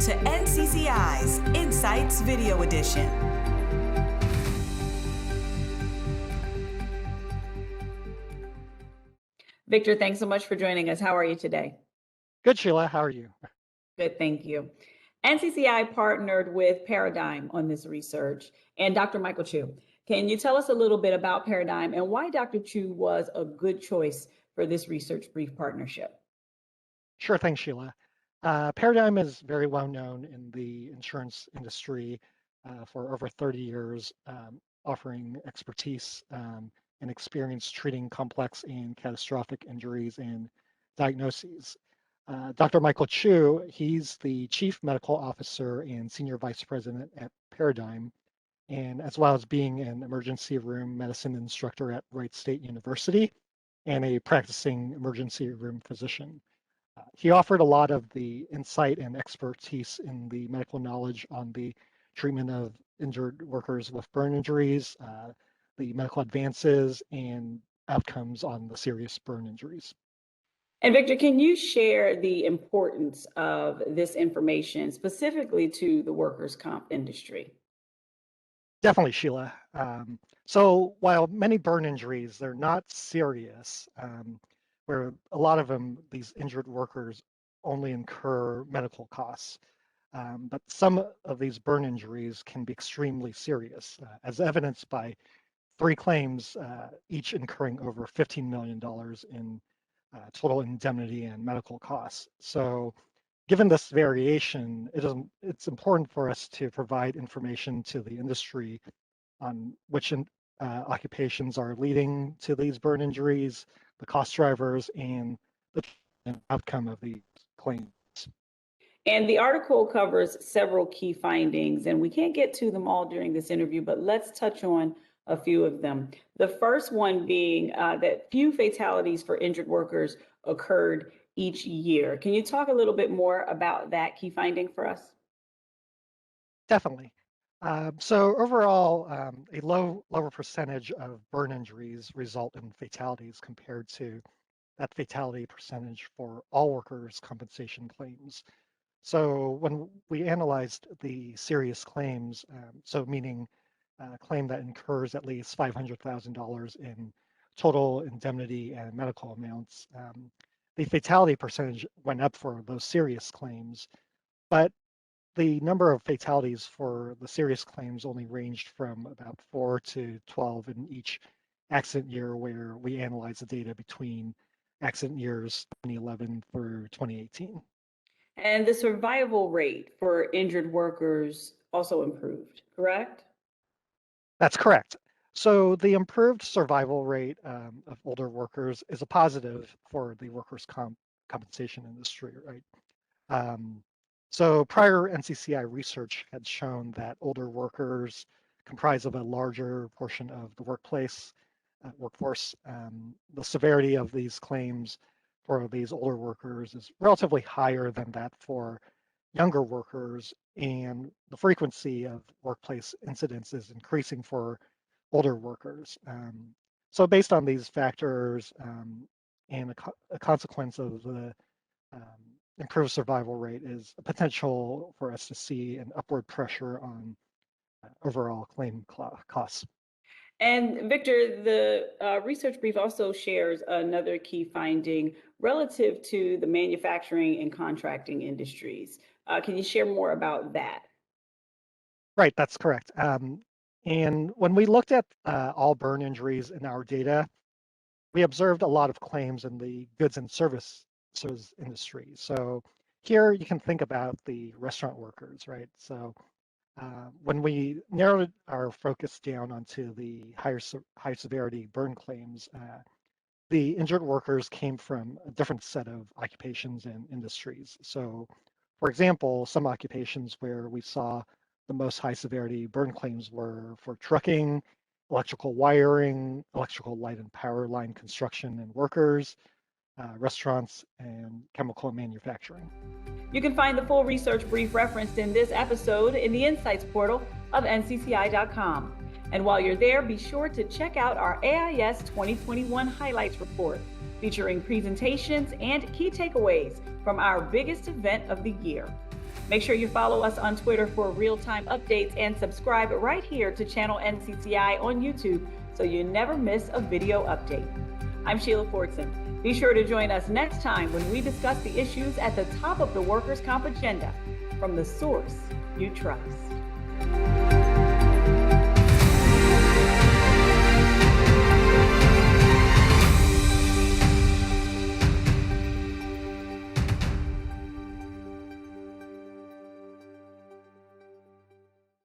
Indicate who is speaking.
Speaker 1: to NCCI's Insights Video Edition.
Speaker 2: Victor, thanks so much for joining us. How are you today?
Speaker 3: Good, Sheila. How are you?
Speaker 2: Good, thank you. NCCI partnered with Paradigm on this research and Dr. Michael Chu. Can you tell us a little bit about Paradigm and why Dr. Chu was a good choice for this research brief partnership?
Speaker 3: Sure thing, Sheila. Paradigm is very well known in the insurance industry for over 30 years, offering expertise and experience treating complex and catastrophic injuries and diagnoses. Dr. Michael Chu, he's the Chief Medical Officer and Senior Vice President at Paradigm, and as well as being an emergency room medicine instructor at Wright State University and a practicing emergency room physician. He offered a lot of the insight and expertise in the medical knowledge on the treatment of injured workers with burn injuries, the medical advances, and outcomes on the serious burn injuries.
Speaker 2: And Victor, can you share the importance of this information specifically to the workers' comp industry?
Speaker 3: Definitely, Sheila. So while many burn injuries, they're not serious, where a lot of them, these injured workers only incur medical costs. But some of these burn injuries can be extremely serious, as evidenced by 3 claims, each incurring over $15 million in total indemnity and medical costs. So given this variation, it's important for us to provide information to the industry on which occupations are leading to these burn injuries, the cost drivers, and the outcome of these claims.
Speaker 2: And the article covers several key findings, and we can't get to them all during this interview, but let's touch on a few of them. The first one being that few fatalities for injured workers occurred each year. Can you talk a little bit more about that key finding for us?
Speaker 3: Definitely. So overall, a lower percentage of burn injuries result in fatalities compared to that fatality percentage for all workers' compensation claims. So when we analyzed the serious claims, so meaning a claim that incurs at least $500,000 in total indemnity and medical amounts, the fatality percentage went up for those serious claims, but the number of fatalities for the serious claims only ranged from about 4 to 12 in each accident year, where we analyzed the data between accident years 2011 through 2018.
Speaker 2: And the survival rate for injured workers also improved, correct?
Speaker 3: That's correct. So the improved survival rate of older workers is a positive for the workers' compensation industry, right? So prior NCCI research had shown that older workers comprise of a larger portion of the workforce. The severity of these claims for these older workers is relatively higher than that for younger workers, and the frequency of workplace incidents is increasing for older workers. So based on these factors and a consequence of the improved survival rate is a potential for us to see an upward pressure on overall claim costs.
Speaker 2: And Victor, the research brief also shares another key finding relative to the manufacturing and contracting industries. Can you share more about that?
Speaker 3: Right, that's correct. And when we looked at all burn injuries in our data, we observed a lot of claims in the goods and services industry. So here you can think about the restaurant workers, right? So when we narrowed our focus down onto the high severity burn claims, the injured workers came from a different set of occupations and industries. So, for example, some occupations where we saw the most high severity burn claims were for trucking, electrical wiring, electrical light and power line construction and workers, restaurants, and chemical manufacturing.
Speaker 2: You can find the full research brief referenced in this episode in the Insights portal of ncci.com. And while you're there, be sure to check out our AIS 2021 Highlights Report, featuring presentations and key takeaways from our biggest event of the year. Make sure you follow us on Twitter for real-time updates and subscribe right here to Channel NCCI on YouTube so you never miss a video update. I'm Sheila Fordson. Be sure to join us next time when we discuss the issues at the top of the workers' comp agenda from the source you trust.